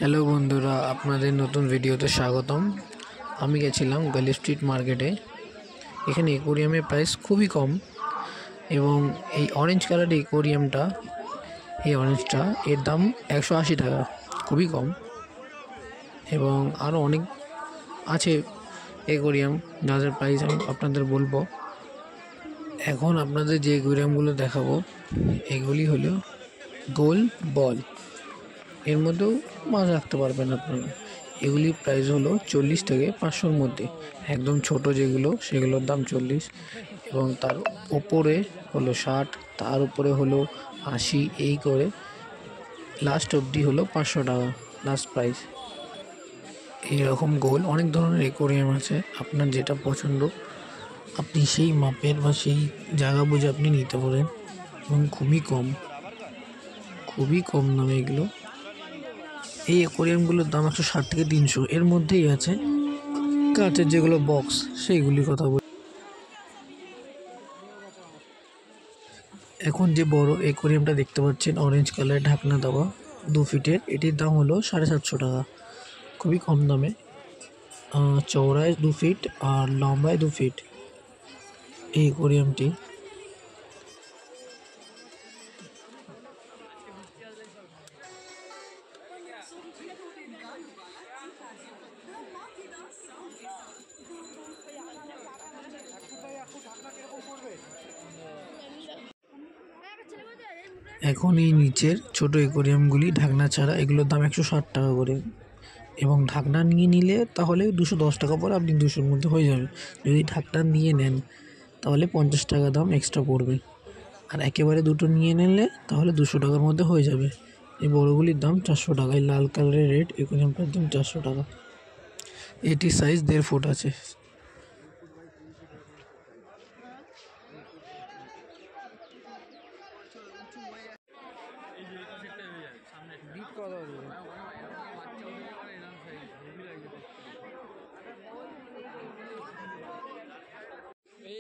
Hello বন্ধুরা, আপনাদের নতুন ভিডিওতে স্বাগতম। আমি গেছিলাম গলি স্ট্রিট মার্কেটে। এখানে অ্যাকোরিয়ামের প্রাইস খুবই কম এবং এই অরেঞ্জ কালারের অ্যাকোরিয়ামটা, এই অরেঞ্জটা এর দাম 180 টাকা, খুবই কম। এবং আরও অনেক আছে অ্যাকোরিয়াম যাদের প্রাইস আমি আপনাদের বলবো। এখন আপনাদের যে অ্যাকোরিয়ামগুলো দেখাবো এগুলি হলো গোল বল, এর মধ্যেও মাছ রাখতে পারবেন আপনারা। এগুলির প্রাইস হলো 40 থেকে 500-র মধ্যে। একদম ছোট যেগুলো সেগুলোর দাম 40 এবং তার ওপরে হলো 60, তার উপরে হলো 80, এই করে লাস্ট অবধি হলো 500 টাকা লাস্ট প্রাইস। এইরকম গোল অনেক ধরনের অ্যাকোরিয়াম আছে, আপনার যেটা পছন্দ আপনি সেই মাপের বা সেই জায়গা বুঝে আপনি নিতে পারেন এবং খুবই কম দামে এগুলো। এই অ্যাকোরিয়ামগুলোর দাম 160 থেকে 300 এর মধ্যেই আছে। কাঁচের যেগুলো বক্স সেইগুলির কথা বলি। এখন যে বড় অ্যাকোরিয়ামটা দেখতে পাচ্ছেন অরেঞ্জ কালারের ঢাকনা দেওয়া 2 ফিটের, এটির দাম হলো 750 টাকা, খুবই কম দামে। চওড়ায় 2 ফিট আর লম্বায় 2 ফিট এই অ্যাকোরিয়ামটি। এখন এই নিচের ছোট অ্যাকোরিয়ামগুলি ঢাকনা ছাড়া, এগুলোর দাম 160 টাকা করে এবং ঢাকনা নিয়ে নিলে তাহলে 210 টাকা পরে আপনি 200-র মধ্যে হয়ে যাবে। যদি ঢাকনা নিয়ে নেন তাহলে 50 টাকা দাম এক্সট্রা পড়বে, আর একেবারে দুটো নিয়ে নিলে তাহলে 200 টাকার মধ্যে হয়ে যাবে। এই বড়গুলির দাম 400 টাকা। এই লাল কালারের রেড অ্যাকোরিয়ামটার দাম 400 টাকা। এটির সাইজ 1.5 ফুট আছে।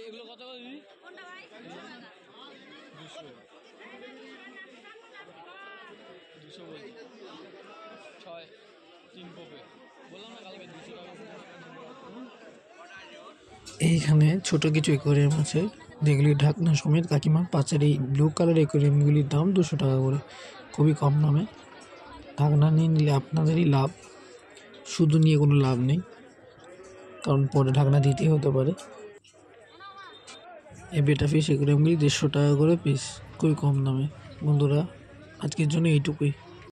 এগুলো কত করে দিবি? কোনটা ভাই? 200 বলছি 6 3 কোপে বললাম না কালকে 200 টাকা। এইখানে ছোট কিছু অ্যাকোরিয়াম আছে যেগুলি ঢাকনা সমেত কাকিমার পাশের এই ব্লু কালার অ্যাকোরিয়ামগুলির দাম 200 টাকা করে, খুবই কম দামে। ঢাকনা নিয়ে নিলে আপনাদেরই লাভ, শুধু নিয়ে কোনো লাভ নেই, কারণ পরে ঢাকনা দিতেই হতে পারে। এই বেটা ফিশ অ্যাকোরিয়ামগুলি 150 টাকা করে পিস, খুবই কম দামে। বন্ধুরা, আজকের জন্য এইটুকুই।